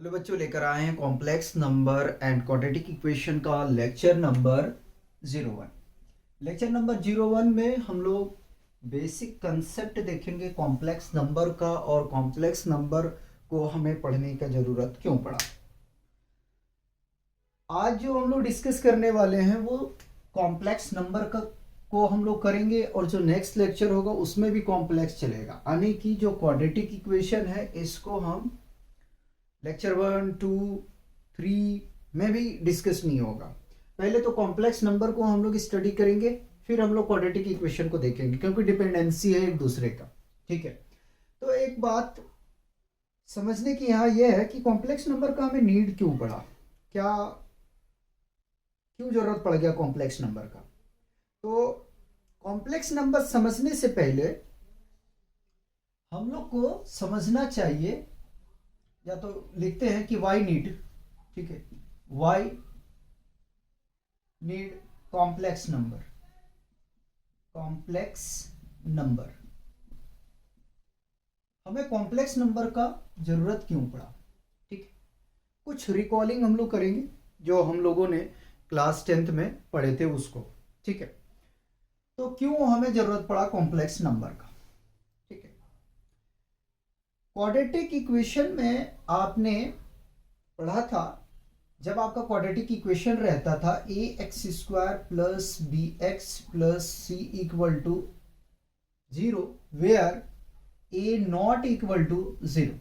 Hello बच्चों, लेकर आए हैं complex number and quadratic equation का लेक्चर नंबर 01। लेक्चर नंबर 01 में हम लोग बेसिक कंसेप्ट देखेंगे कॉम्प्लेक्स नंबर का, और कॉम्प्लेक्स नंबर को हमें पढ़ने का ज़रूरत क्यों पड़ा। आज जो हम लोग डिस्कस करने वाले हैं वो कॉम्प्लेक्स नंबर का को हम लोग करेंगे, और जो नेक्स्ट लेक्चर होगा उसमें भी कॉम्प्लेक्स चलेगा, यानी कि जो क्वाड्रेटिक इक्वेशन है इसको हम लेक्चर 1, 2, 3 में भी डिस्कस नहीं होगा। पहले तो कॉम्प्लेक्स नंबर को हम लोग स्टडी करेंगे, फिर हम लोग क्वाड्रेटिक इक्वेशन को देखेंगे, क्योंकि डिपेंडेंसी है एक दूसरे का। ठीक है, तो एक बात समझने की यहाँ यह है कि कॉम्प्लेक्स नंबर का हमें नीड क्यों पड़ा, क्या क्यों जरूरत पड़ गया कॉम्प्लेक्स नंबर का। तो कॉम्प्लेक्स नंबर समझने से पहले हम लोग को समझना चाहिए, या तो लिखते हैं कि वाई नीड, ठीक है, why need complex number. Complex number, हमें कॉम्प्लेक्स नंबर का जरूरत क्यों पड़ा। ठीक है, कुछ रिकॉलिंग हम लोग करेंगे जो हम लोगों ने क्लास 10th में पढ़े थे उसको। ठीक है, तो क्यों हमें जरूरत पड़ा कॉम्प्लेक्स नंबर का। ठीक है, क्वाड्रेटिक इक्वेशन में आपने पढ़ा था, जब आपका क्वाड्रेटिक इक्वेशन रहता था a x square plus b x plus c equal to 0, where a not equal to 0।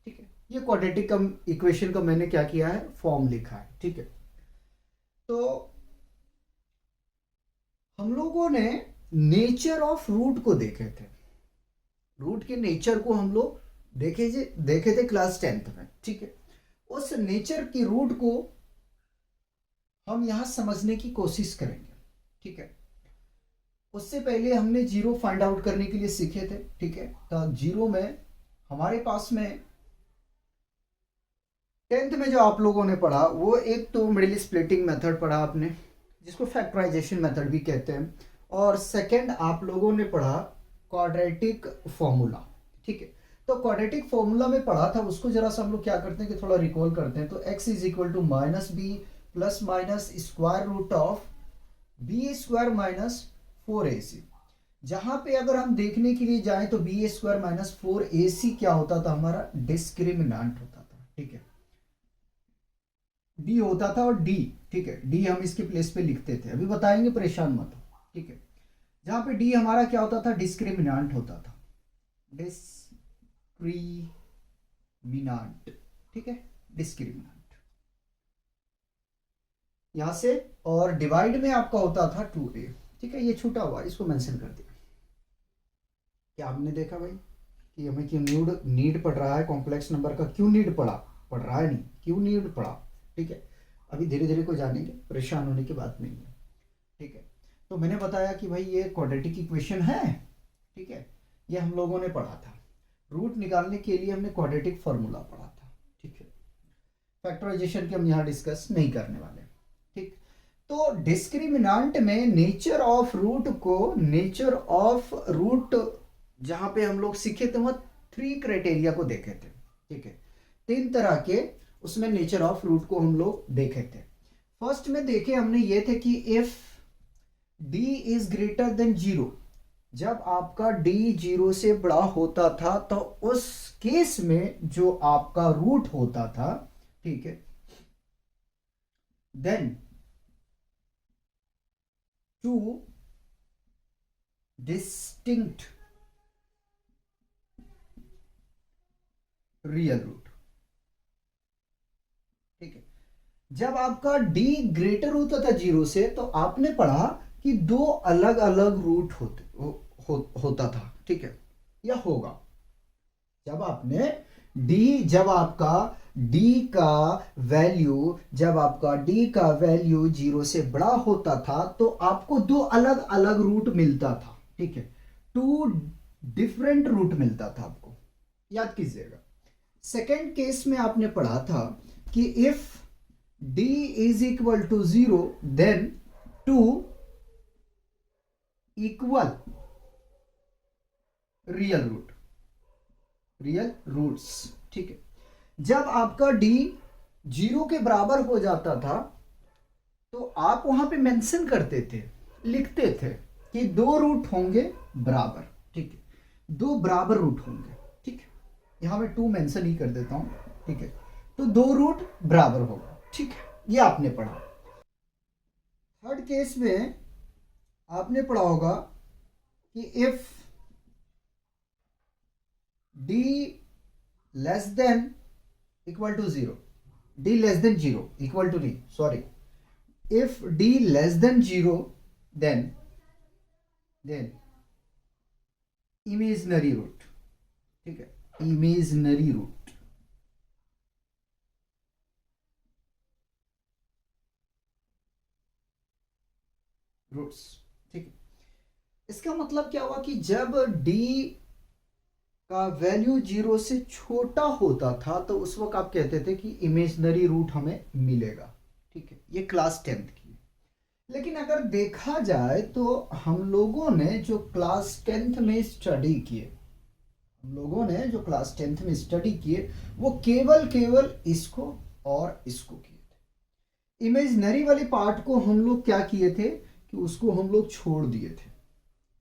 ठीक है, ये क्वाड्रेटिक इक्वेशन का मैंने क्या किया है, फॉर्म लिखा है। ठीक है, तो हम लोगों ने नेचर ऑफ रूट को देखे थे, रूट के नेचर को हम लोग देखे थे क्लास 10th में। ठीक है, उस नेचर की रूट को हम यहां समझने की कोशिश करेंगे। ठीक है, उससे पहले हमने जीरो फाइंड आउट करने के लिए सीखे थे। ठीक है, तो जीरो में हमारे पास में 10th में जो आप लोगों ने पढ़ा वो एक तो मिडिल स्प्लिटिंग मेथड पढ़ा आपने, जिसको फैक्टराइजेशन मेथड भी कहते हैं, और सेकंड आप लोगों ने पढ़ा क्वाड्रेटिक फॉर्मूला। ठीक है, तो क्वाड्रेटिक फॉर्मूला में पढ़ा था, उसको जरा सा हम लोग क्या करते हैं कि थोड़ा रिकॉल करते हैं। तो x is equal to minus b plus minus square root of b square minus 4ac। जहां पे अगर हम देखने के लिए जाएं तो बी स्क्वायर माइनस 4ac क्या होता था, हमारा डिस्क्रिमिनांट होता था। ठीक है, डी होता था और डी, ठीक है, डी हम इसके प्लेस पे लिखते थे, अभी बताएंगे, परेशान मत हो। ठीक है, जहां पे डी हमारा क्या होता था, डिस्क्रिमिनांट होता था, डिस्क्रिमिनांट। ठीक है, डिस्क्रिमिनांट यहां से, और डिवाइड में आपका होता था 2a। ठीक है, ये छूटा हुआ, इसको मेंशन कर दिया। क्या आपने देखा भाई कि हमें क्यों नीड पड़ रहा है कॉम्प्लेक्स नंबर का, क्यों नीड पड़ रहा है नहीं, क्यों नीड पड़ा। ठीक है, अभी धीरे धीरे को जानेंगे, परेशान होने की बात नहीं है। ठीक है, तो मैंने बताया कि भाई ये क्वाड्रेटिक इक्वेशन है। ठीक है, ये हम लोगों ने पढ़ा था, रूट निकालने के लिए हमने क्वाड्रेटिक फॉर्मूला पढ़ा था। ठीक है, फैक्टराइजेशन की हम यहाँ डिस्कस नहीं करने वाले। ठीक, तो डिस्क्रिमिनांट में नेचर ऑफ रूट को, नेचर ऑफ रूट जहां पे हम लोग सीखे थे वहां 3 क्राइटेरिया को देखे थे। ठीक है, 3 तरह के उसमें नेचर ऑफ रूट को हम लोग देखे थे। फर्स्ट में देखे हमने ये थे कि if d is greater than 0, जब आपका d 0 से बड़ा होता था तो उस केस में जो आपका रूट होता था, ठीक है, then two distinct real root. ठीक है, जब आपका d ग्रेटर होता था 0 से तो आपने पढ़ा कि 2 अलग अलग रूट होता था। ठीक है, या होगा, जब आपने जब आपका d का वैल्यू, जब आपका d का वैल्यू 0 से बड़ा होता था तो आपको 2 अलग अलग रूट मिलता था। ठीक है, 2 डिफरेंट रूट मिलता था आपको, याद कीजिएगा। सेकेंड केस में आपने पढ़ा था कि if d is equal to 0 then 2 equal real roots. ठीक है, जब आपका डी 0 के बराबर हो जाता था तो आप वहां पे मेंशन करते थे, लिखते थे कि 2 रूट होंगे बराबर, ठीक है, 2 बराबर रूट होंगे, ठीक है, यहां मैं 2 मेंशन ही कर देता हूं, ठीक है, तो 2 रूट बराबर होगा, ठीक है, ये आपने पढ़ा। थर्ड केस में आपने पढ़ा होगा कि if D less than equal to 0, D less than 0 equal to नहीं, sorry, if d less than 0 then imaginary root, ठीक है, imaginary root, रूट्स, ठीक है। इसका मतलब क्या हुआ कि जब d का वैल्यू 0 से छोटा होता था तो उस वक्त आप कहते थे कि इमेजिनरी रूट हमें मिलेगा, ठीक है, ये क्लास 10th की। लेकिन अगर देखा जाए तो हम लोगों ने जो क्लास 10th में स्टडी किए, वो केवल इसको और इसको किए थे। इमेजिनरी वाले पार्ट को हम लोग क्या किए थे कि उसको हम लोग छोड़ दिए थे,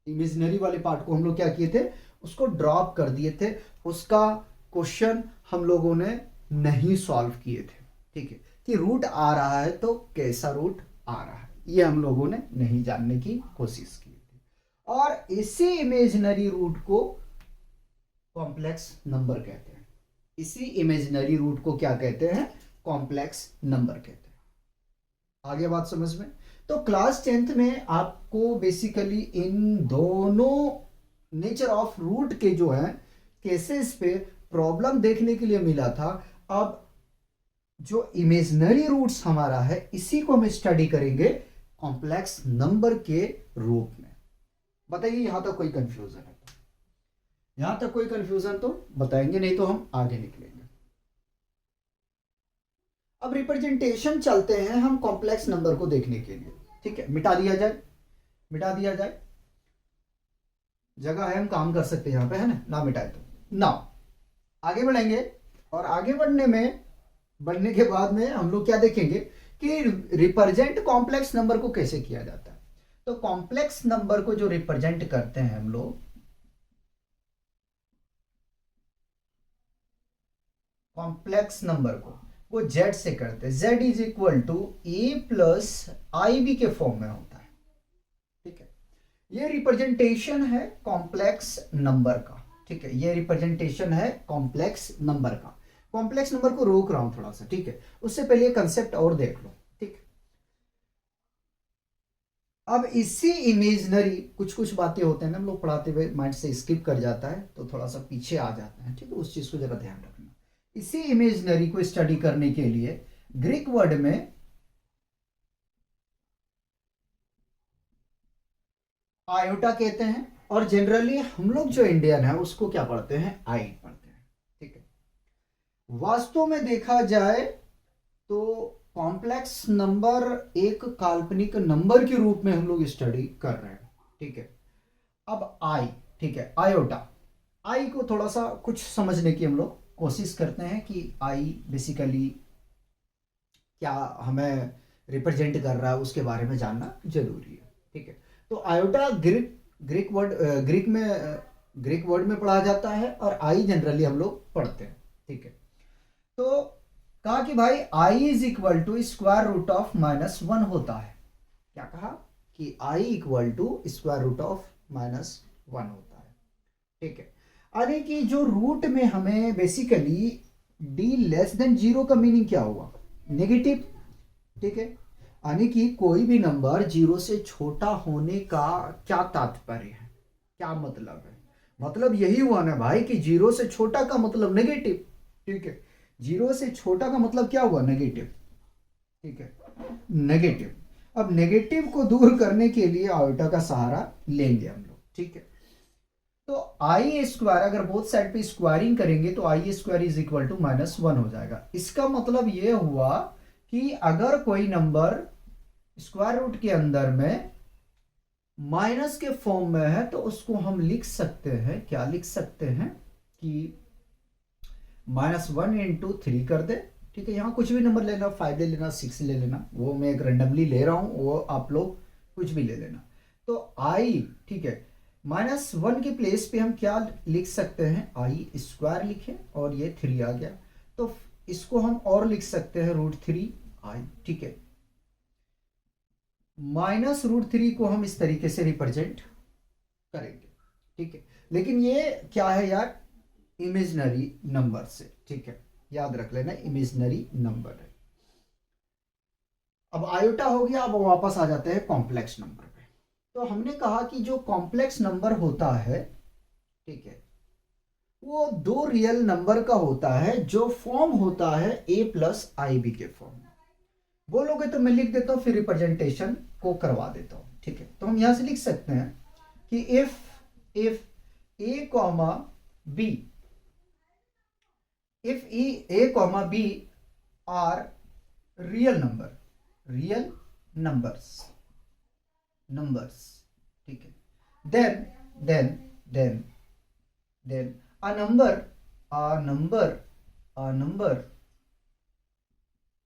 इमेजिनरी वाले पार्ट को हम लोग क्या किए थे, उसको ड्रॉप कर दिए थे, उसका क्वेश्चन हम लोगों ने नहीं सॉल्व किए थे, ठीक है, कि रूट आ रहा है तो कैसा रूट आ रहा है ये हम लोगों ने नहीं जानने की कोशिश की थी। और इसी इमेजिनरी रूट को कॉम्प्लेक्स नंबर कहते हैं, इसी इमेजिनरी रूट को क्या कहते हैं, कॉम्प्लेक्स नंबर कहते हैं। आगे बात समझ में? तो क्लास 10th में आपको बेसिकली इन दोनों नेचर ऑफ रूट के जो है केसेस पे प्रॉब्लम देखने के लिए मिला था। अब जो इमेजिनरी रूट्स हमारा है इसी को हम स्टडी करेंगे कॉम्प्लेक्स नंबर के रूप में। बताइए यहां तक कोई कंफ्यूजन है? यहां तक कोई कंफ्यूजन तो बताएंगे, नहीं तो हम आगे निकलेंगे। अब रिप्रेजेंटेशन चलते हैं हम कॉम्प्लेक्स नंबर को देखने के लिए, ठीक है, मिटा दिया जाए, जगह है, हम काम कर सकते हैं यहां पे, है ना मिटाए तो ना। आगे बढ़ेंगे और आगे बढ़ने के बाद में हम लोग क्या देखेंगे कि रिप्रेजेंट कॉम्प्लेक्स नंबर को कैसे किया जाता है। तो कॉम्प्लेक्स नंबर को जो रिप्रेजेंट करते हैं हम लोग, कॉम्प्लेक्स नंबर को वो z से करते हैं, z is equal to a plus i b के फॉर्म में होता है, ठीक है। ये रिप्रेजेंटेशन है कॉम्प्लेक्स नंबर का, ठीक है, ये रिप्रेजेंटेशन है कॉम्प्लेक्स नंबर का। कॉम्प्लेक्स नंबर को रोक रहा हूं थोड़ा सा, ठीक है, उससे पहले कंसेप्ट और देख लो, ठीक। अब इसी इमेजिनरी कुछ बातें होते हैं ना, हम लोग पढ़ाते हुए माइंड से स्किप कर जाता है तो थोड़ा सा पीछे आ जाता है, ठीक है, उस चीज को जरा ध्यान रखना। इसी इमेजिनरी को स्टडी करने के लिए ग्रीक वर्ड में आयोटा कहते हैं, और जनरली हम लोग जो इंडियन है उसको क्या पढ़ते हैं, आई पढ़ते हैं, ठीक है। वास्तव में देखा जाए तो कॉम्प्लेक्स नंबर एक काल्पनिक नंबर के रूप में हम लोग स्टडी कर रहे हैं, ठीक है। अब आई, ठीक है, आयोटा, आई को थोड़ा सा कुछ समझने की हम लोग कोशिश करते हैं कि आई बेसिकली क्या हमें रिप्रेजेंट कर रहा है उसके बारे में जानना जरूरी है, ठीक है। तो आयोटा ग्रीक वर्ड में पढ़ा जाता है और आई जनरली हम लोग पढ़ते हैं, ठीक है। तो कहा कि भाई i is equal to square root of -1 होता है। क्या कहा कि i equal to square root of -1 होता है, ठीक है। यानी कि जो रूट में हमें बेसिकली डी लेस देन 0 का मीनिंग क्या हुआ, नेगेटिव, ठीक है। यानी कि कोई भी नंबर 0 से छोटा होने का क्या तात्पर्य है, क्या मतलब है, मतलब यही हुआ ना भाई कि 0 से छोटा का मतलब नेगेटिव, ठीक है, 0 से छोटा का मतलब क्या हुआ, नेगेटिव, ठीक है, नेगेटिव। अब नेगेटिव को दूर करने के लिए आयोटा का सहारा लेंगे हम लोग, ठीक है। तो आई स्क्वायर अगर बोथ साइड पे स्क्वायरिंग करेंगे तो आई स्क्वायर इज इक्वल टू -1 हो जाएगा। इसका मतलब यह हुआ कि अगर कोई नंबर स्क्वायर रूट के अंदर में माइनस के फॉर्म में है तो उसको हम लिख सकते हैं, क्या लिख सकते हैं कि -1 इंटू 3 कर दे, ठीक है। यहाँ कुछ भी नंबर लेना, 5 ले लेना, 6 ले लेना, वो मैं एक रेंडमली ले रहा हूँ, वो आप लोग कुछ भी ले लेना। तो आई, ठीक है, -1 के प्लेस पे हम क्या लिख सकते हैं, आई स्क्वायर लिखे और ये 3 आ गया, तो इसको हम और लिख सकते हैं √3 आई, ठीक है। -√3 को हम इस तरीके से रिप्रेजेंट करेंगे, ठीक है। लेकिन ये क्या है यार, इमेजिनरी नंबर से, ठीक है, याद रख लेना इमेजिनरी नंबर है। अब आयोटा हो गया, अब वापस आ जाते हैं कॉम्प्लेक्स नंबर पे। तो हमने कहा कि जो कॉम्प्लेक्स नंबर होता है, ठीक है, वो दो रियल नंबर का होता है जो फॉर्म होता है a+ib के फॉर्म में। बोलोगे तो मैं लिख देता हूं, फिर रिप्रेजेंटेशन को करवा देता हूं, ठीक है। तो हम यहां से लिख सकते हैं कि if a, b, if a, b are real numbers, ठीक है, then a number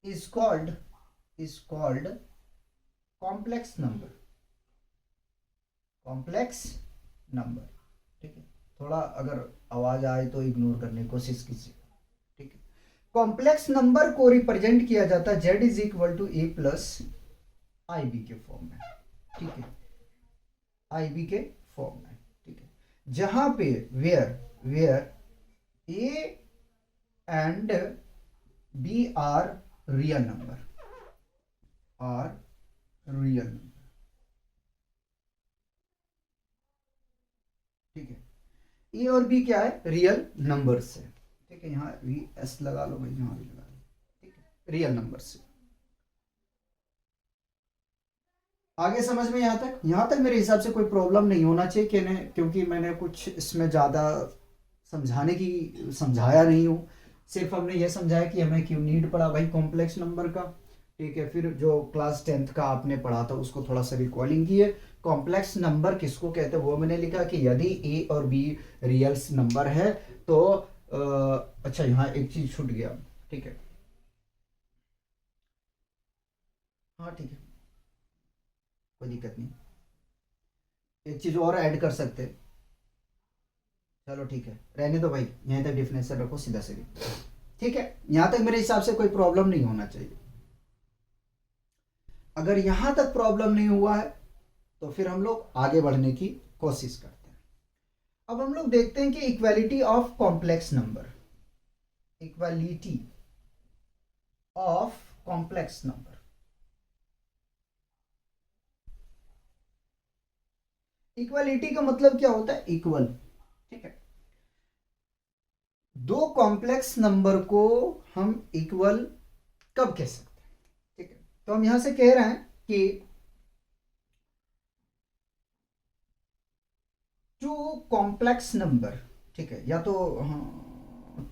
is called complex number, ठीक है। थोड़ा अगर आवाज आए तो इग्नोर करने की कोशिश कीजिए, ठीक है। कॉम्प्लेक्स नंबर को रिप्रेजेंट किया जाता है z is equal to a+ib के फॉर्म में, ठीक है, ib के फॉर्म में, ठीक है। जहां पे where a and b are real number, ठीक है। ए और बी क्या है, रियल नंबर्स है, ठीक है। यहाँ वी एस लगा लो भाई, यहाँ भी लगा लो, ठीक है, रियल नंबर से। आगे समझ में यहाँ तक मेरे हिसाब से कोई प्रॉब्लम नहीं होना चाहिए कि नहीं, क्योंकि मैंने कुछ इसमें ज़्यादा समझाया नहीं हूँ। सिर्फ हमने ये समझाया कि हमें क्यों नीड पड़ा भाई कॉम्प्लेक्स नंबर का, ठीक है। फिर जो क्लास 10th का आपने पढ़ा था उसको थोड़ा सा रिकॉलिंग किए। कॉम्प्लेक्स नंबर किसको कहते हैं वो मैंने लिखा कि यदि ए और बी रियल्स नंबर है तो अच्छा यहाँ एक चीज छूट गया, ठीक है, हाँ ठीक है, कोई दिक्कत नहीं, एक चीज और ऐड कर सकते, चलो ठीक है, रहने दो भाई, यहीं तक डिफिनेशन रखो सीधा सीधी, ठीक है। यहां तक मेरे हिसाब से कोई प्रॉब्लम नहीं होना चाहिए। अगर यहां तक प्रॉब्लम नहीं हुआ है तो फिर हम लोग आगे बढ़ने की कोशिश करते हैं। अब हम लोग देखते हैं कि equality of complex number, equality of complex number, equality का मतलब क्या होता है, इक्वल, ठीक है। दो कॉम्प्लेक्स नंबर को हम इक्वल कब कह सकते हैं, ठीक है। तो हम यहां से कह रहे हैं कि टू कॉम्प्लेक्स नंबर, ठीक है, या तो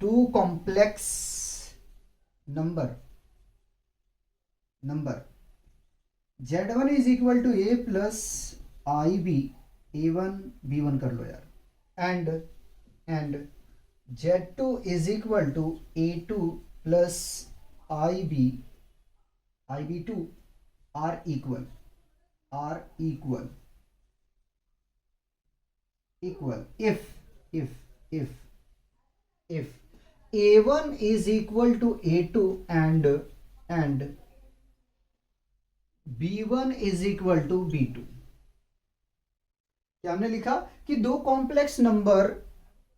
two complex number z1 is equal to a plus i b, a1 b1 कर लो यार, and z2 is equal to a2 plus i b two are equal if a1 is equal to a2 and b1 is equal to b2। क्या हमने लिखा कि दो complex number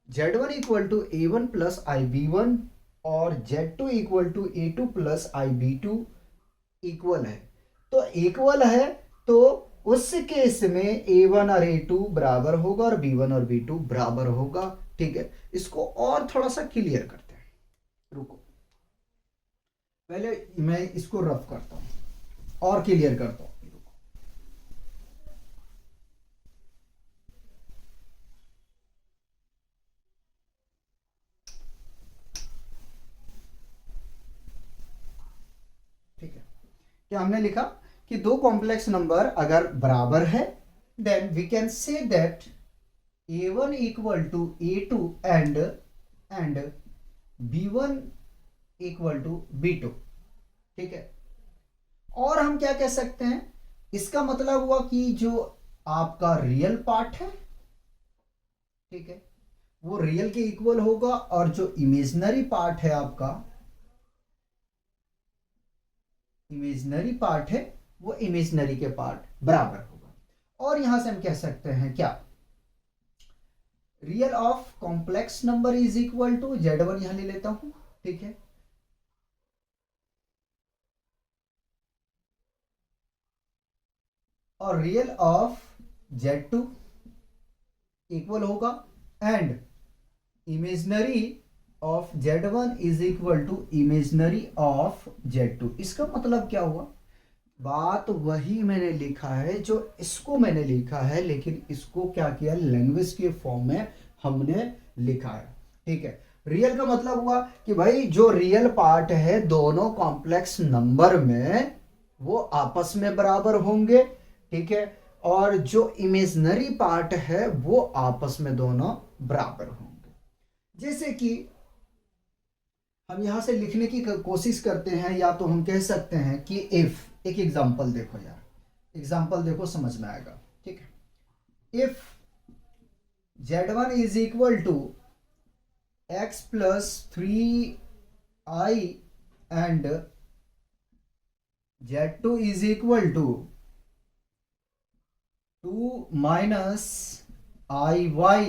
z1 equal to a1 plus i b1 और z2 equal to a2 plus i b2 equal है। तो equal है तो उस केस में a1 और a2 बराबर होगा और b1 और b2 बराबर होगा, ठीक है। इसको और थोड़ा सा क्लियर करते हैं, रुको पहले मैं इसको रफ करता हूं और क्लियर करता हूं, रुको। ठीक है, क्या हमने लिखा कि दो कॉम्प्लेक्स नंबर अगर बराबर है then we can say that a1 equal to a2 and B1 equal to B2, ठीक है। और हम क्या कह सकते हैं, इसका मतलब हुआ कि जो आपका रियल पार्ट है, ठीक है, वो रियल के इक्वल होगा, और जो इमेजिनरी पार्ट है आपका, इमेजिनरी पार्ट है, वो इमेजिनरी के पार्ट बराबर होगा। और यहां से हम कह सकते हैं क्या, real of complex number is equal to Z1, यहां ले लेता हूं, ठीक है, और रियल ऑफ Z2 इक्वल होगा, and imaginary of Z1 is equal to imaginary of Z2। इसका मतलब क्या हुआ, बात वही मैंने लिखा है जो इसको मैंने लिखा है, लेकिन इसको क्या किया, लैंग्वेज के फॉर्म में हमने लिखा है, ठीक है। रियल का मतलब हुआ कि भाई जो रियल पार्ट है दोनों कॉम्प्लेक्स नंबर में वो आपस में बराबर होंगे, ठीक है, और जो इमेजिनरी पार्ट है वो आपस में दोनों बराबर होंगे। जैसे कि हम यहां से लिखने की कोशिश करते हैं, या तो हम कह सकते हैं कि इफ, एक एग्जांपल देखो यार, एग्जांपल देखो समझ में आएगा, ठीक है। If Z1 is equal to x plus 3i and Z2 is equal to 2 minus iy,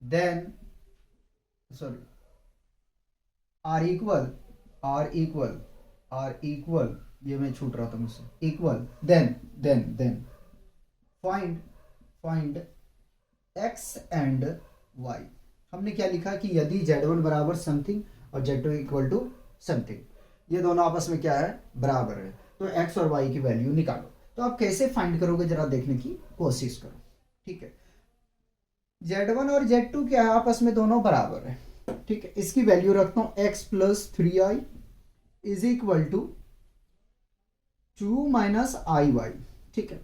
then sorry are equal, ये मैं छूट रहा था मुझसे, equal, then find x and y। हमने क्या लिखा कि यदि Z1 बराबर समथिंग और Z2 इक्वल टू समथिंग, ये दोनों आपस में क्या है, बराबर है, तो x और y की वैल्यू निकालो। तो आप कैसे फाइंड करोगे जरा देखने की कोशिश करो, ठीक है। Z1 और Z2 क्या है, आपस में दोनों बराबर है, ठीक है। इसकी वैल्यू रखता हूं x plus 3i is equal to 2 minus i y, ठीक है।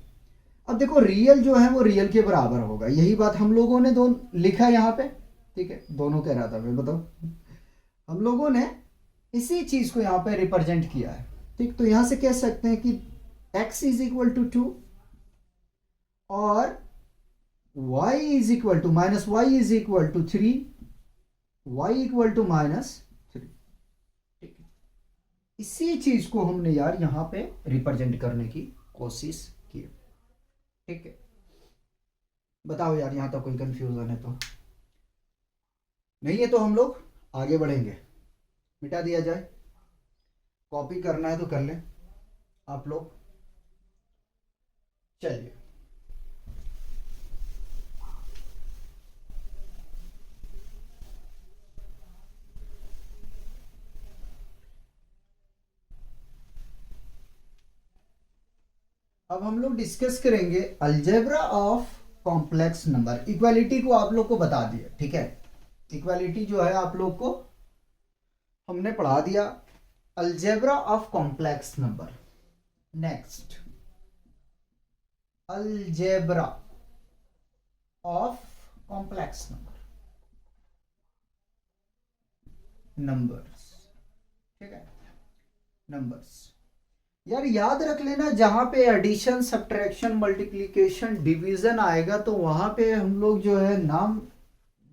अब देखो रियल जो है वो रियल के बराबर होगा, यही बात हम लोगों ने दोनों लिखा है यहाँ पे, ठीक है, दोनों कह रहा था मैं, बताओ, हम लोगों ने इसी चीज को यहाँ पे रिप्रेजेंट किया है, ठीक। तो यहां से कह सकते हैं कि x इज इक्वल टू 2 और y is equal to minus y is equal to 3, y equal to minus 3, ठीक है। इसी चीज को हमने यार यहां पे रिप्रेजेंट करने की कोशिश की, ठीक है। बताओ यार यहां तक कोई कंफ्यूजन है तो, नहीं है तो हम लोग आगे बढ़ेंगे, मिटा दिया जाए, कॉपी करना है तो कर लें आप लोग, चलिए। अब हम लोग डिस्कस करेंगे algebra of complex number. Equality को आप लोग को बता दिया, ठीक है, इक्वालिटी जो है आप लोग को हमने पढ़ा दिया, algebra of complex number. Next, algebra of complex numbers, ठीक है, नंबर्स। यार याद रख लेना, जहां पे एडिशन, सब्ट्रैक्शन, मल्टीप्लिकेशन, डिवीजन आएगा तो वहां पे हम लोग जो है नाम,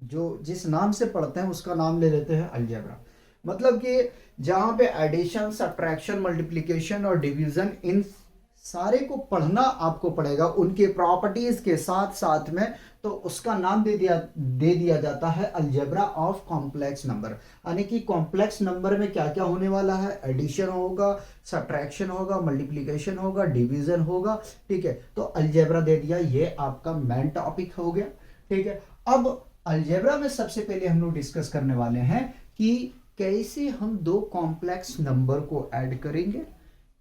जो जिस नाम से पढ़ते हैं उसका नाम ले लेते हैं अलजेब्रा। मतलब कि जहां पे एडिशन, सब्ट्रैक्शन, मल्टीप्लिकेशन और डिवीजन, इन सारे को पढ़ना आपको पड़ेगा उनके प्रॉपर्टीज के साथ साथ में, तो उसका नाम दे दिया जाता है अलजेब्रा ऑफ कॉम्प्लेक्स नंबर। यानी कि कॉम्प्लेक्स नंबर में क्या क्या होने वाला है, एडिशन होगा, सब्ट्रैक्शन होगा, मल्टीप्लिकेशन होगा, डिवीजन होगा, ठीक है। तो अलजेब्रा दे दिया, ये आपका मेन टॉपिक हो गया, ठीक है। अब अलजेब्रा में सबसे पहले हम लोग डिस्कस करने वाले हैं कि कैसे हम दो कॉम्प्लेक्स नंबर को ऐड करेंगे,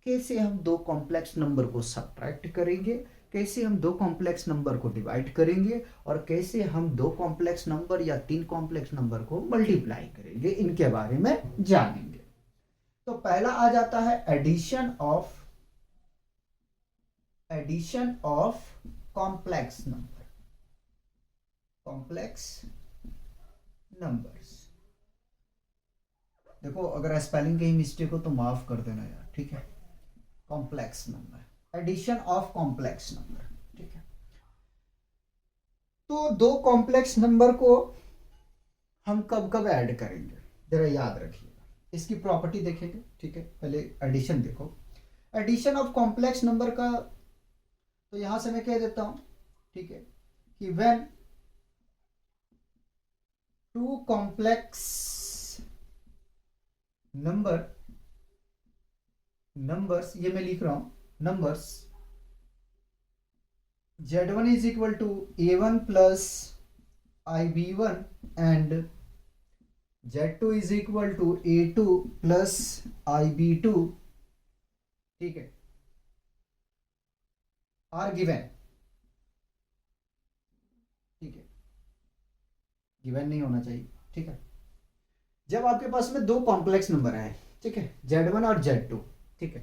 कैसे हम दो कॉम्प्लेक्स नंबर को सब्ट्रैक्ट करेंगे, कैसे हम दो कॉम्प्लेक्स नंबर को डिवाइड करेंगे, और कैसे हम दो कॉम्प्लेक्स नंबर या तीन कॉम्प्लेक्स नंबर को मल्टीप्लाई करेंगे, इनके बारे में जानेंगे। तो पहला आ जाता है एडिशन ऑफ कॉम्प्लेक्स नंबर्स। देखो अगर स्पेलिंग कहीं मिस्टेक हो तो माफ कर देना यार, ठीक है। Complex number, addition of complex number, ठीक है। तो दो कॉम्प्लेक्स नंबर को हम कब कब ऐड करेंगे जरा याद रखिएगा, इसकी प्रॉपर्टी देखेंगे, ठीक है। पहले एडिशन देखो, एडिशन ऑफ कॉम्प्लेक्स नंबर का तो यहां से मैं कह देता हूं, ठीक है, कि व्हेन टू कॉम्प्लेक्स नंबर्स, ये मैं लिख रहा हूं numbers, z1 is equal to a1 plus ib1 and z2 is equal to a2 plus ib2, ठीक है, आर गिवन, ठीक है, गिवन नहीं होना चाहिए, ठीक है। जब आपके पास में दो कॉम्प्लेक्स नंबर है, ठीक है, z1 और z2, ठीक है,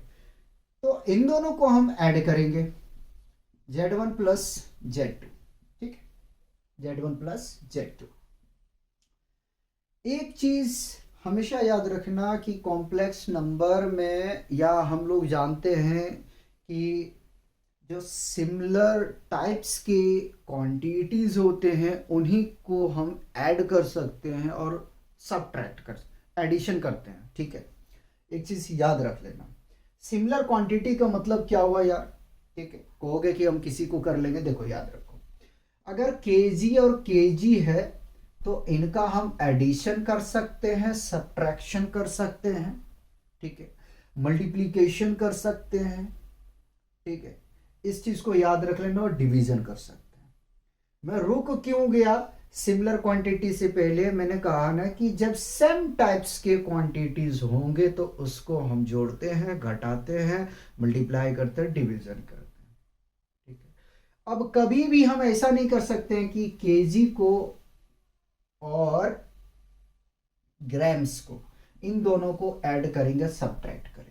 तो इन दोनों को हम ऐड करेंगे, z1 प्लस z2, ठीक है, z1 प्लस z2। एक चीज हमेशा याद रखना कि कॉम्प्लेक्स नंबर में, या हम लोग जानते हैं कि जो सिमिलर टाइप्स के क्वांटिटीज होते हैं उन्हीं को हम ऐड कर सकते हैं और सब्ट्रैक्ट कर, एडिशन करते हैं, ठीक है। एक चीज याद रख लेना, सिमिलर क्वांटिटी का मतलब क्या हुआ यार, ठीक है, कहोगे कि हम किसी को कर लेंगे, देखो याद रखो, अगर केजी और केजी है तो इनका हम एडिशन कर सकते हैं, सब्ट्रैक्शन कर सकते हैं, ठीक है, मल्टीप्लिकेशन कर सकते हैं, ठीक है, इस चीज को याद रख लेना, और डिवीजन कर सकते हैं। मैं रुक क्यों गया सिमिलर क्वांटिटी से पहले, मैंने कहा ना कि जब सेम टाइप्स के क्वांटिटीज होंगे तो उसको हम जोड़ते हैं, घटाते हैं, मल्टीप्लाई करते हैं, डिवीजन करते हैं, ठीक है। अब कभी भी हम ऐसा नहीं कर सकते हैं कि केजी को और ग्राम्स को, इन दोनों को ऐड करेंगे, सब्ट्रैक्ट करेंगे।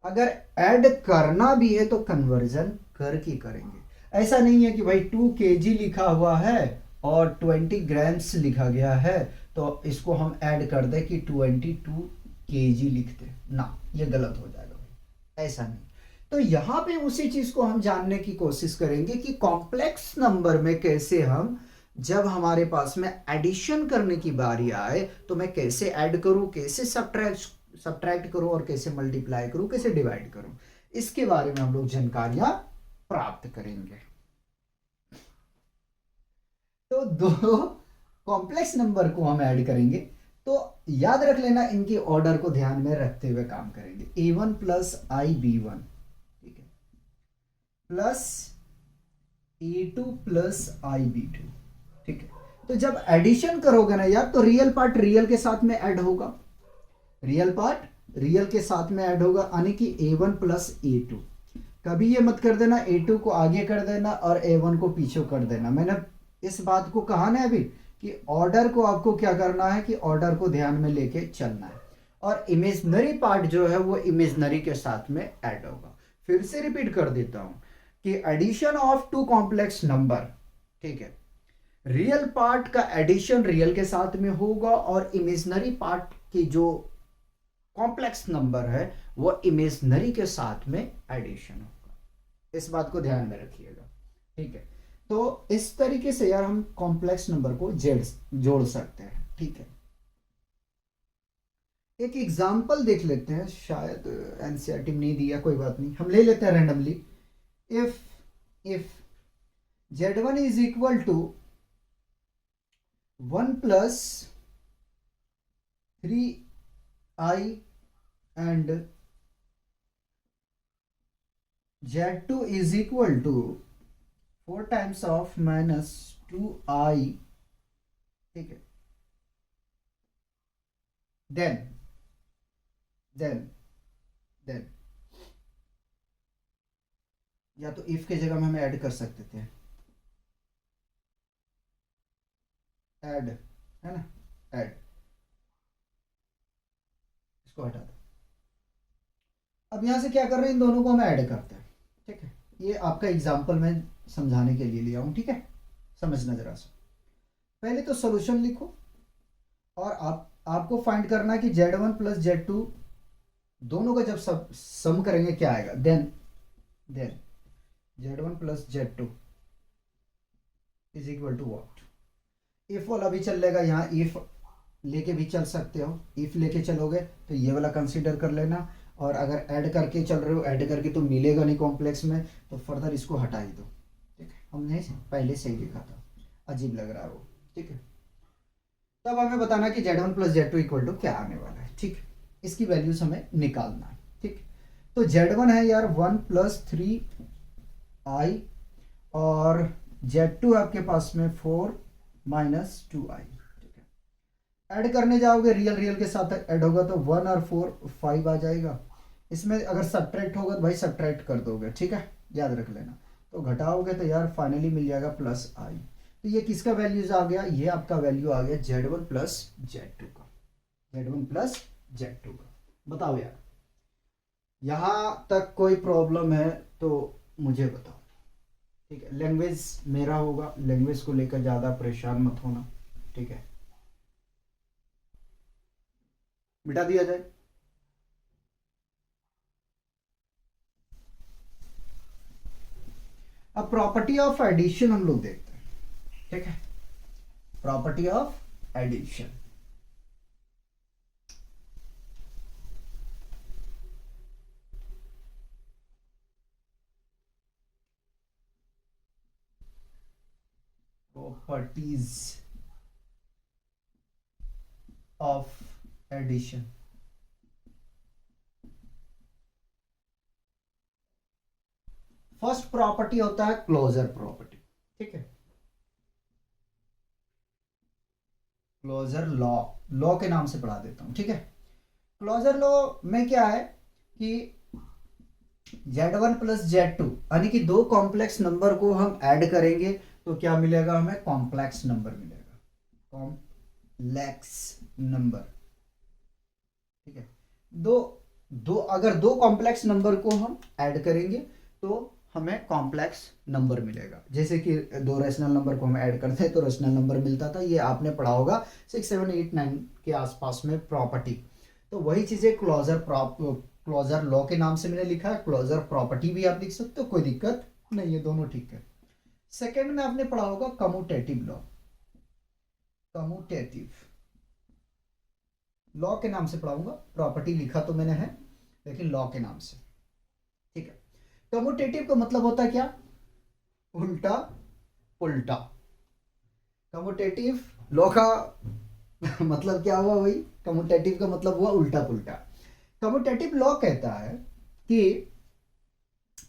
अगर ऐड करना भी है तो कन्वर्जन करके करेंगे। ऐसा नहीं है कि भाई 2 kg लिखा हुआ है और 20 ग्राम्स लिखा गया है तो इसको हम ऐड कर दें कि 22 kg लिखते, ना, ये गलत हो जाएगा भाई, ऐसा नहीं। तो यहां पे उसी चीज को हम जानने की कोशिश करेंगे कि कॉम्प्लेक्स नंबर में कैसे हम, जब हमारे पास में एडिशन करने की बारी आए तो मैं कैसे ऐड करूं, कैसे सब्ट्रैक्ट करूं, और कैसे मल्टीप्लाई करूं, कैसे डिवाइड करूं, इसके बारे में हम लोग जानकारियां प्राप्त करेंगे। तो दो कॉम्प्लेक्स नंबर को हम ऐड करेंगे, तो याद रख लेना, इनके ऑर्डर को ध्यान में रखते हुए काम करेंगे, a1 प्लस ib1, ठीक है, प्लस a2 प्लस ib2, ठीक है। तो जब एडिशन करोगे ना यार, तो रियल पार्ट रियल के साथ में ऐड होगा, रियल पार्ट रियल के साथ में ऐड होगा, यानी कि a1 प्लस a2। कभी ये मत कर देना a2 को आगे कर देना और a1 को पीछे कर देना। मैंने इस बात को कहा ना अभी कि ऑर्डर को आपको क्या करना है, कि ऑर्डर को ध्यान में लेके चलना है, और इमेजनरी पार्ट जो है वो इमेजनरी के साथ में ऐड होगा। फिर से रिपीट कर देता हूं कि addition of two complex number, ठीक है, रियल पार्ट का एडिशन रियल के साथ में होगा और इमेजनरी पार्ट की जो कॉम्प्लेक्स नंबर है वो इमेजनरी के साथ में एडिशन होगा। इस बात को ध्यान में रखिएगा, ठीक है। तो इस तरीके से यार हम कॉम्प्लेक्स नंबर को जोड़ सकते हैं, ठीक है। एक एग्जांपल देख लेते हैं, शायद एनसीईआरटी में नहीं दिया, कोई बात नहीं, हम ले लेते हैं randomly. If z1 is equal to 1 plus 3i and z2 is equal to 4 times of minus 2i, ठीक है, then या तो if के जगह में हम ऐड कर सकते थे, ऐड है ना, ऐड, इसको हटा दो। अब यहां से क्या कर रहे हैं, इन दोनों को हम ऐड करते हैं, ठीक है। ये आपका एग्जांपल मैं समझाने के लिए लिया हूं, ठीक है, समझना जरा सा। पहले तो सॉल्यूशन लिखो और आप आपको फाइंड करना है कि Z1 प्लस Z2 दोनों का जब सम करेंगे क्या आएगा, then Z1 plus Z2 is equal to what. If वाला भी चल लेगा, यहाँ इफ लेके भी चल सकते हो, इफ लेके चलोगे तो ये वाला कंसीडर कर लेना, और अगर ऐड करके चल रहे हो, ऐड करके तो मिलेगा नहीं कॉम्प्लेक्स में, तो फर्दर इसको हटा ही दो। ठीक है, हमने पहले से ही लिखा था, अजीब लग रहा है वो। ठीक है, तब हमें बताना कि Z1 plus Z2 equal to क्या आने वाला है। ठीक, इसकी वैल्यूज हमें निकालना है। ठीक, तो Z1 है यार 1 प्लस 3i, और Z2 आपके पास में 4 माइनस 2i। ठीक है, ऐड करने जाओगे, रियल रियल के साथ ऐड होगा तो 1 और 4 5 आ जाएगा। इसमें अगर सब्ट्रैक्ट होगा तो भाई सब्ट्रैक्ट कर दोगे। ठीक है, याद रख लेना। तो घटाओगे तो यार फाइनली मिल जाएगा प्लस आई। तो ये किसका वैल्यूज आ गया, ये आपका वैल्यू आ गया Z1 प्लस Z2 का, Z1 प्लस Z2 का। बताओ यार, यहां तक कोई प्रॉब्लम है तो मुझे बताओ। ठीक है, लैंग्वेज मेरा होगा, लैंग्वेज को लेकर ज्यादा परेशान मत होना। ठीक है, मिटा दिया जाए। अब प्रॉपर्टी ऑफ एडिशन हम लोग देखते हैं। ठीक है, property of addition. Properties of addition. First property होता है क्लोजर प्रॉपर्टी। ठीक है, क्लोजर लॉ, लॉ के नाम से पढ़ा देता हूं। ठीक है, क्लोजर लॉ में क्या है कि Z1 प्लस Z2 यानी कि दो कॉम्प्लेक्स नंबर को हम ऐड करेंगे तो क्या मिलेगा, हमें कॉम्प्लेक्स नंबर मिलेगा, कॉम्प्लेक्स नंबर। ठीक है, दो दो अगर दो कॉम्प्लेक्स नंबर को हम ऐड करेंगे तो हमें कॉम्प्लेक्स नंबर मिलेगा। जैसे कि दो रेशनल नंबर को हम ऐड करते हैं तो रेशनल नंबर मिलता था, ये आपने पढ़ा होगा 6, 7, 8, 9 के आसपास में प्रॉपर्टी। तो वही चीजें क्लोजर लॉ के नाम से मैंने लिखा है, क्लोजर प्रॉपर्टी भी आप लिख सकते हो, कोई दिक्कत नहीं है, दोनों ठीक है। सेकेंड में आपने पढ़ा होगा कम्यूटेटिव लॉ, कम्यूटेटिव लॉ के नाम से पढ़ाऊंगा, प्रॉपर्टी लिखा तो मैंने है लेकिन लॉ के नाम से। ठीक है, कम्यूटेटिव का मतलब होता है क्या, उल्टा पुल्टा। कम्यूटेटिव लॉ का मतलब क्या हुआ, वही कम्यूटेटिव का मतलब हुआ उल्टा पुल्टा। कम्यूटेटिव लॉ कहता है कि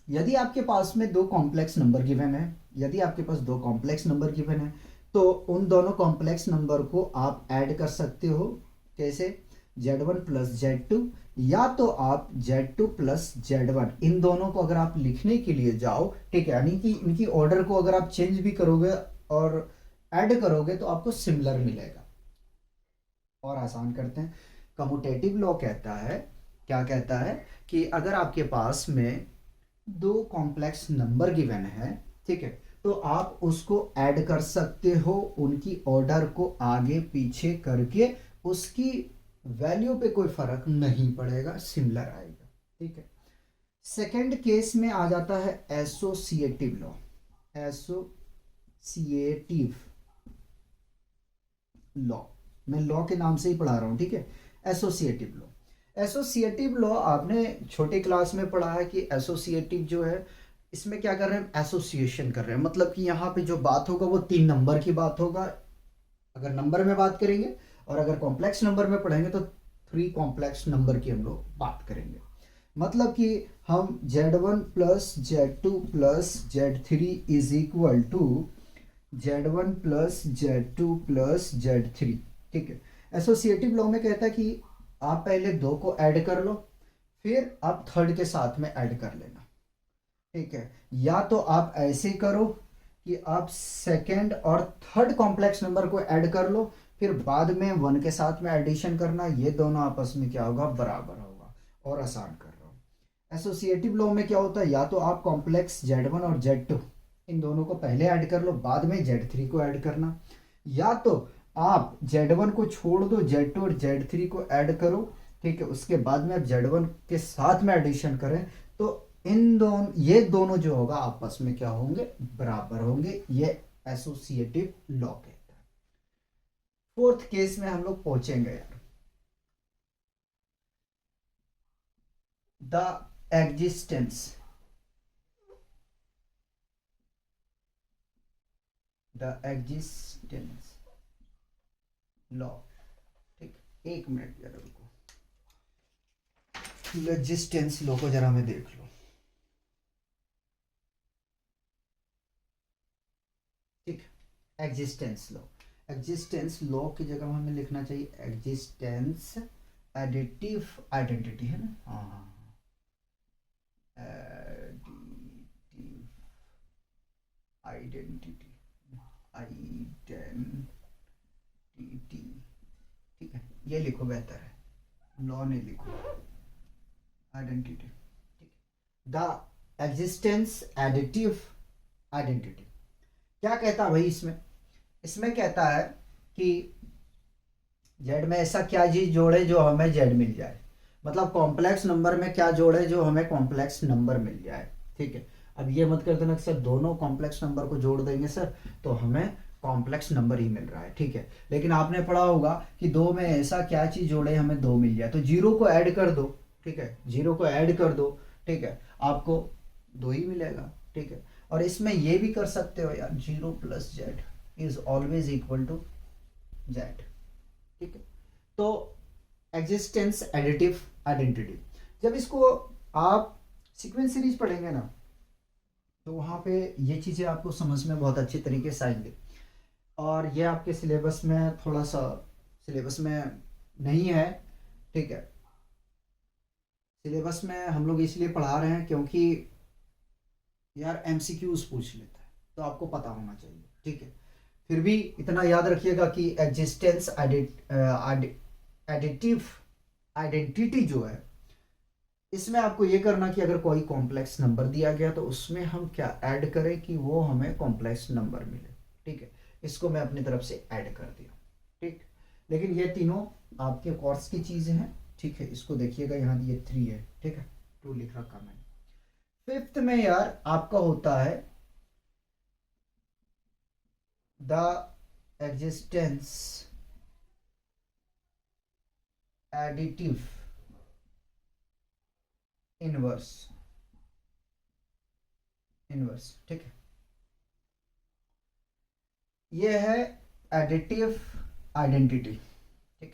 यदि आपके पास में दो कॉम्प्लेक्स नंबर गिवन है, यदि आपके पास दो कॉम्प्लेक्स नंबर गिवन है तो उन दोनों कॉम्प्लेक्स नंबर को आप ऐड कर सकते हो। कैसे, Z1 प्लस Z2, या तो आप Z2 प्लस Z1, इन दोनों को अगर आप लिखने के लिए जाओ, ठीक है, यानी कि इनकी ऑर्डर को अगर आप चेंज भी करोगे और ऐड करोगे तो आपको सिमिलर मिलेगा। और आसान करते हैं, कम्यूटेटिव लॉ कहता है, क्या कहता है कि अगर आपके पास में दो कॉम्प्लेक्स नंबर गिवन है, ठीक है, तो आप उसको ऐड कर सकते हो, उनकी ऑर्डर को आगे पीछे करके उसकी वैल्यू पे कोई फर्क नहीं पड़ेगा, सिमिलर आएगा। ठीक है, सेकंड केस में आ जाता है एसोसिएटिव लॉ, एसोसिएटिव लॉ, मैं लॉ के नाम से ही पढ़ा रहा हूं। ठीक है, एसोसिएटिव लॉ, एसोसिएटिव लॉ आपने छोटे क्लास में पढ़ा है कि एसोसिएटिव जो है इसमें क्या कर रहे हैं, एसोसिएशन कर रहे हैं, मतलब कि यहाँ पे जो बात होगा वो 3 नंबर की बात होगा अगर नंबर में बात करेंगे, और अगर कॉम्प्लेक्स नंबर में पढ़ेंगे तो 3 कॉम्प्लेक्स नंबर की हम लोग बात करेंगे। मतलब कि हम Z1 plus Z2 plus Z3 is equal to Z1 plus Z2 plus Z3। ठीक है, एसोसिएटिव लॉ में कहता है कि आप पहले दो को ऐड कर लो, फिर आप थर्ड के साथ में ऐड कर लेना। ठीक है, या तो आप ऐसे करो कि आप सेकेंड और थर्ड कॉम्प्लेक्स नंबर को ऐड कर लो, फिर बाद में 1 के साथ में एडिशन करना, ये दोनों आपस में क्या होगा, बराबर होगा। और आसान कर रहा हूँ, एसोसिएटिव लॉ में क्या होता है, या तो आप कॉम्प्लेक्स Z1 और Z2 इन दोनों को पहले ऐड कर लो, बाद में Z3 को ऐड करना, या तो आप Z1 को छोड़ दो, Z2 और Z3 को ऐड करो, ठीक है, उसके बाद में आप Z1 के साथ में एडिशन करें तो इन दोनों, ये दोनों जो होगा आपस में क्या होंगे, बराबर होंगे। ये एसोसिएटिव लॉ कहता है। फोर्थ केस में हम लोग पहुंचेंगे यार। द एग्जिस्टेंस लॉ, ठीक, एक मिनट जरा रुको, एग्जिस्टेंस लॉ को जरा मैं देख लो, ठीक। एग्जिस्टेंस लॉ की जगह हमें लिखना चाहिए एग्जिस्टेंस एडिटिव आइडेंटिटी, है ना, हाँ हाँ, एडिटिव आइडेंटिटी, ठीक है, ये लिखो, बेहतर है, लॉ नहीं लिखो, आइडेंटिटी, ठीक। द एग्जिस्टेंस एडिटिव आइडेंटिटी क्या कहता है भाई इसमें, इसमें कहता है कि जेड में ऐसा क्या चीज जोड़े जो हमें जेड मिल जाए, मतलब कॉम्प्लेक्स नंबर में क्या जोड़े जो हमें कॉम्प्लेक्स नंबर मिल जाए, ठीक है। अब ये मत कर देना कि सर दोनों कॉम्प्लेक्स नंबर को जोड़ देंगे सर तो हमें कॉम्प्लेक्स नंबर ही मिल रहा है, ठीक है, लेकिन आपने पढ़ा होगा कि दो में ऐसा क्या चीज जोड़े हमें दो मिल जाए, तो जीरो को ऐड कर दो, ठीक है, जीरो को ऐड कर दो, ठीक है, आपको दो ही मिलेगा, ठीक है। और इसमें ये भी कर सकते हो यार, zero plus Z is always equal to Z, ठीक है। तो एग्जिस्टेंस एडिटिव आइडेंटिटी, जब इसको आप सीक्वेंस सीरीज पढ़ेंगे ना तो वहाँ पे ये चीज़ें आपको समझ में बहुत अच्छी तरीके से आएंगे, और ये आपके सिलेबस में थोड़ा सा सिलेबस में नहीं है, ठीक है, सिलेबस में हम लोग इसलिए पढ़ा रहे हैं क्योंकि यार एमसीक्यूज पूछ लेता है तो आपको पता होना चाहिए, ठीक है। फिर भी इतना याद रखिएगा कि एग्जिस्टेंस एडिटिव आइडेंटिटी जो है, इसमें आपको ये करना कि अगर कोई कॉम्प्लेक्स नंबर दिया गया तो उसमें हम क्या ऐड करें कि वो हमें कॉम्प्लेक्स नंबर मिले, ठीक है। इसको मैं अपनी तरफ से ऐड कर दिया, ठीक। लेकिन ये तीनों आपके कोर्स की चीज़ें हैं, ठीक है, इसको देखिएगा, यहाँ ये 3 है, ठीक है, 2 लिख रखा मैंने। फिफ्थ में यार आपका होता है द एग्जिस्टेंस एडिटिव इनवर्स, ठीक है, ये है एडिटिव आइडेंटिटी, ठीक है।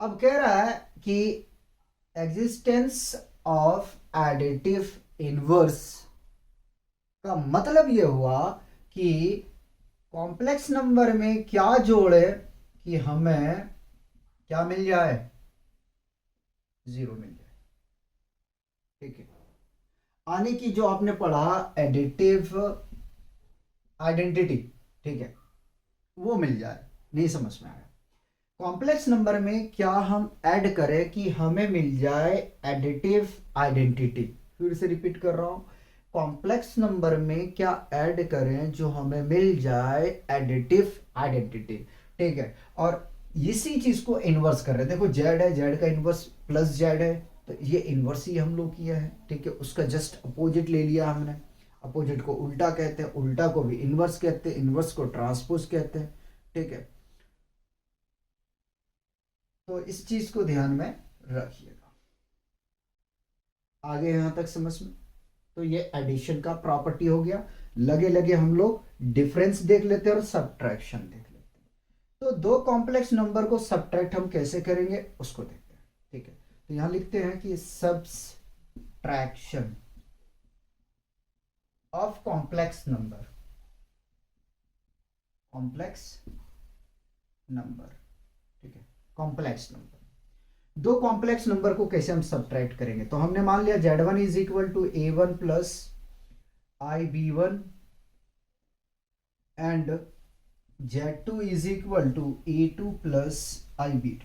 अब कह रहा है कि एग्जिस्टेंस ऑफ एडिटिव इनवर्स का मतलब ये हुआ कि कॉम्प्लेक्स नंबर में क्या जोड़े कि हमें क्या मिल जाए, जीरो मिल जाए, ठीक है। आने की जो आपने पढ़ा एडिटिव आइडेंटिटी, ठीक है, वो मिल जाए, नहीं समझ में आया। कॉम्प्लेक्स नंबर में क्या हम ऐड करें कि हमें मिल जाए एडिटिव आइडेंटिटी, फिर से रिपीट कर रहा हूं, कॉम्प्लेक्स नंबर में क्या ऐड करें जो हमें मिल जाए एडिटिव आइडेंटिटी, ठीक है। और इसी चीज को इनवर्स कर रहे हैं, देखो जेड है, जेड का इनवर्स प्लस जेड है, तो ये इनवर्स ही हम लोग किया है, ठीक है, उसका जस्ट अपोजिट ले लिया हमने, अपोजिट को उल्टा कहते हैं, उल्टा को भी इनवर्स कहते हैं, इनवर्स को ट्रांसपोज कहते हैं, ठीक है। तो इस चीज को ध्यान में रखिएगा, आगे यहां तक समझ में। तो ये एडिशन का प्रॉपर्टी हो गया। लगे लगे हम लोग डिफरेंस देख लेते हैं और सब्ट्रैक्शन देख लेते हैं। तो दो कॉम्प्लेक्स नंबर को सब्ट्रैक्ट हम कैसे करेंगे उसको देखते हैं, ठीक है। तो यहां लिखते हैं कि सब्ट्रैक्शन ऑफ कॉम्प्लेक्स नंबर, ठीक है, कॉम्प्लेक्स नंबर, दो कॉम्प्लेक्स नंबर को कैसे हम सब्ट्रैक्ट करेंगे। तो हमने मान लिया Z1 is equal to A1 plus IB1 and Z2 is equal to A2 plus IB2,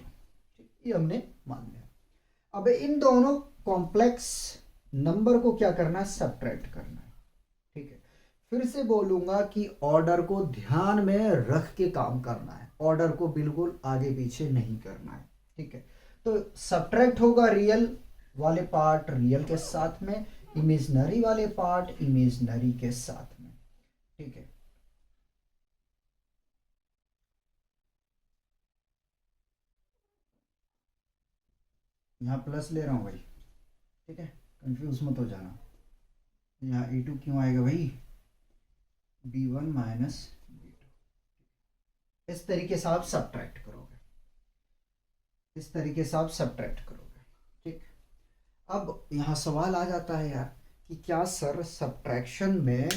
ये हमने मान लिया। अब इन दोनों कॉम्प्लेक्स नंबर को क्या करना है, सब्ट्रैक्ट करना है, ठीक है। फिर से बोलूंगा कि ऑर्डर को ध्यान में रख के काम करना है, ऑर्डर को बिल्कुल आगे पीछे नहीं करना है, ठीक है। तो सब्ट्रैक्ट होगा रियल वाले पार्ट रियल के साथ में, इमेजनरी वाले पार्ट इमेजनरी के साथ में, ठीक है। यहाँ प्लस ले रहा हूँ भाई, ठीक है, कंफ्यूज मत हो जाना। यहाँ e2 क्यों आएगा भाई, b1 माइनस b2। इस तरीके से आप सब्ट्रैक्ट करोगे, इस तरीके से आप सब्ट्रैक्ट करोगे, ठीक। अब यहाँ सवाल आ जाता है यार कि क्या सर सब्ट्रैक्शन में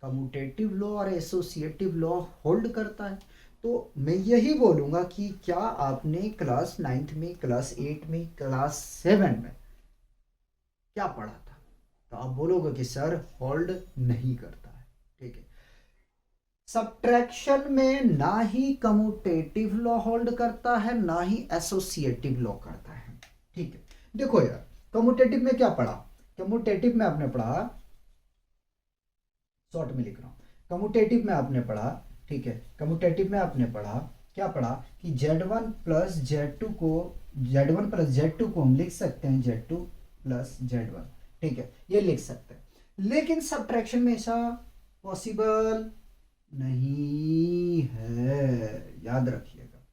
कम्यूटेटिव लॉ और एसोसिएटिव लॉ होल्ड करता है? तो मैं यही बोलूँगा कि क्या आपने क्लास 9th में, क्लास 8 में, क्लास 7 में क्या पढ़ा था? तो आप बोलोगे कि सर होल्ड नहीं करता है, ठीक है। सब्ट्रैक्शन में ना ही कम्यूटेटिव लॉ होल्ड करता है ना ही एसोसिएटिव लॉ करता है, ठीक है। देखो यार, कम्यूटेटिव में क्या पढ़ा? कम्यूटेटिव में आपने पढ़ा, शॉर्ट में लिख रहा हूं, कम्यूटेटिव में आपने पढ़ा, ठीक है, कम्यूटेटिव में आपने पढ़ा, क्या पढ़ा कि Z1 प्लस Z2 को, Z1 प्लस Z2 को हम लिख सकते हैं Z2 प्लस Z1, ठीक है, ये लिख सकते हैं। लेकिन सब्ट्रैक्शन में ऐसा पॉसिबल नहीं है, याद रखिएगा।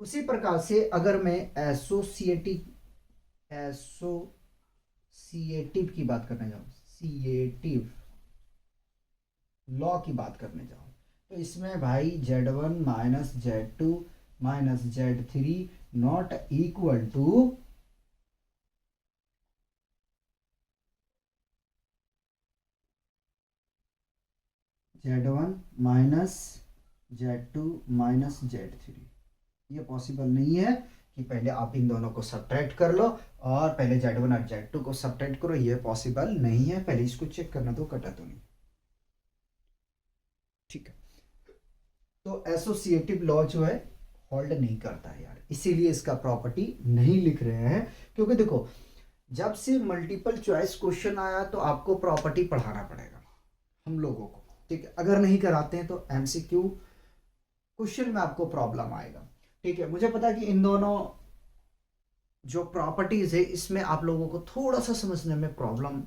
उसी प्रकार से अगर मैं एसोसिएटिव की बात करने जाऊं, सिएटिव लॉ की बात करने जाऊं, तो इसमें भाई Z1 minus Z2 minus Z3 not equal to Z1 minus Z2 minus Z3। ये पॉसिबल नहीं है कि पहले आप इन दोनों को सब्ट्रैक्ट कर लो और पहले Z1 और Z2 को सब्ट्रैक्ट करो, ये पॉसिबल नहीं है। पहले इसको चेक करना, तो कटा तो नहीं, ठीक है। तो एसोसिएटिव लॉ जो है होल्ड नहीं करता है यार, इसीलिए इसका प्रॉपर्टी नहीं लिख रहे हैं। क्योंकि देखो, जब से मल्टीपल चॉइस क्वेश्चन आया तो आपको प्रॉपर्टी पढ़ाना पड़ेगा हम लोगों को, ठीक है। अगर नहीं कराते हैं तो एमसीक्यू क्वेश्चन में आपको प्रॉब्लम आएगा, ठीक है। मुझे पता है कि इन दोनों जो प्रॉपर्टीज है इसमें आप लोगों को थोड़ा सा समझने में प्रॉब्लम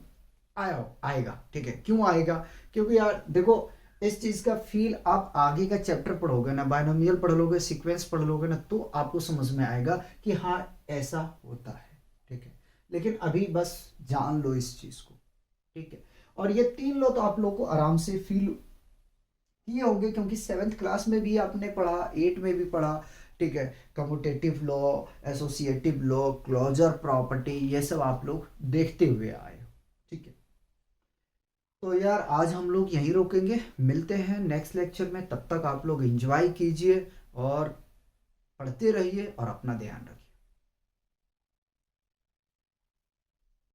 आएगा, ठीक है। क्यों आएगा? क्योंकि यार देखो, इस चीज का फील आप आगे का चैप्टर पढ़ोगे ना, बायनोमियल पढ़ लोगे, सीक्वेंस पढ़ लोगे ना, तो आपको समझ में आएगा कि हाँ ऐसा होता है, ठीक है। लेकिन अभी बस जान लो इस चीज को, ठीक है। और ये 3 लो तो आप लोग को आराम से फील किए होंगे, क्योंकि 7th क्लास में भी आपने पढ़ा, 8 में भी पढ़ा, ठीक है। Commutative law, associative law, closure property, ये सब आप लोग देखते हुए आए हो, ठीक है। तो यार आज हम लोग यहीं रोकेंगे, मिलते हैं नेक्स्ट लेक्चर में। तब तक आप लोग एंजॉय कीजिए और पढ़ते रहिए और अपना ध्यान रखिए।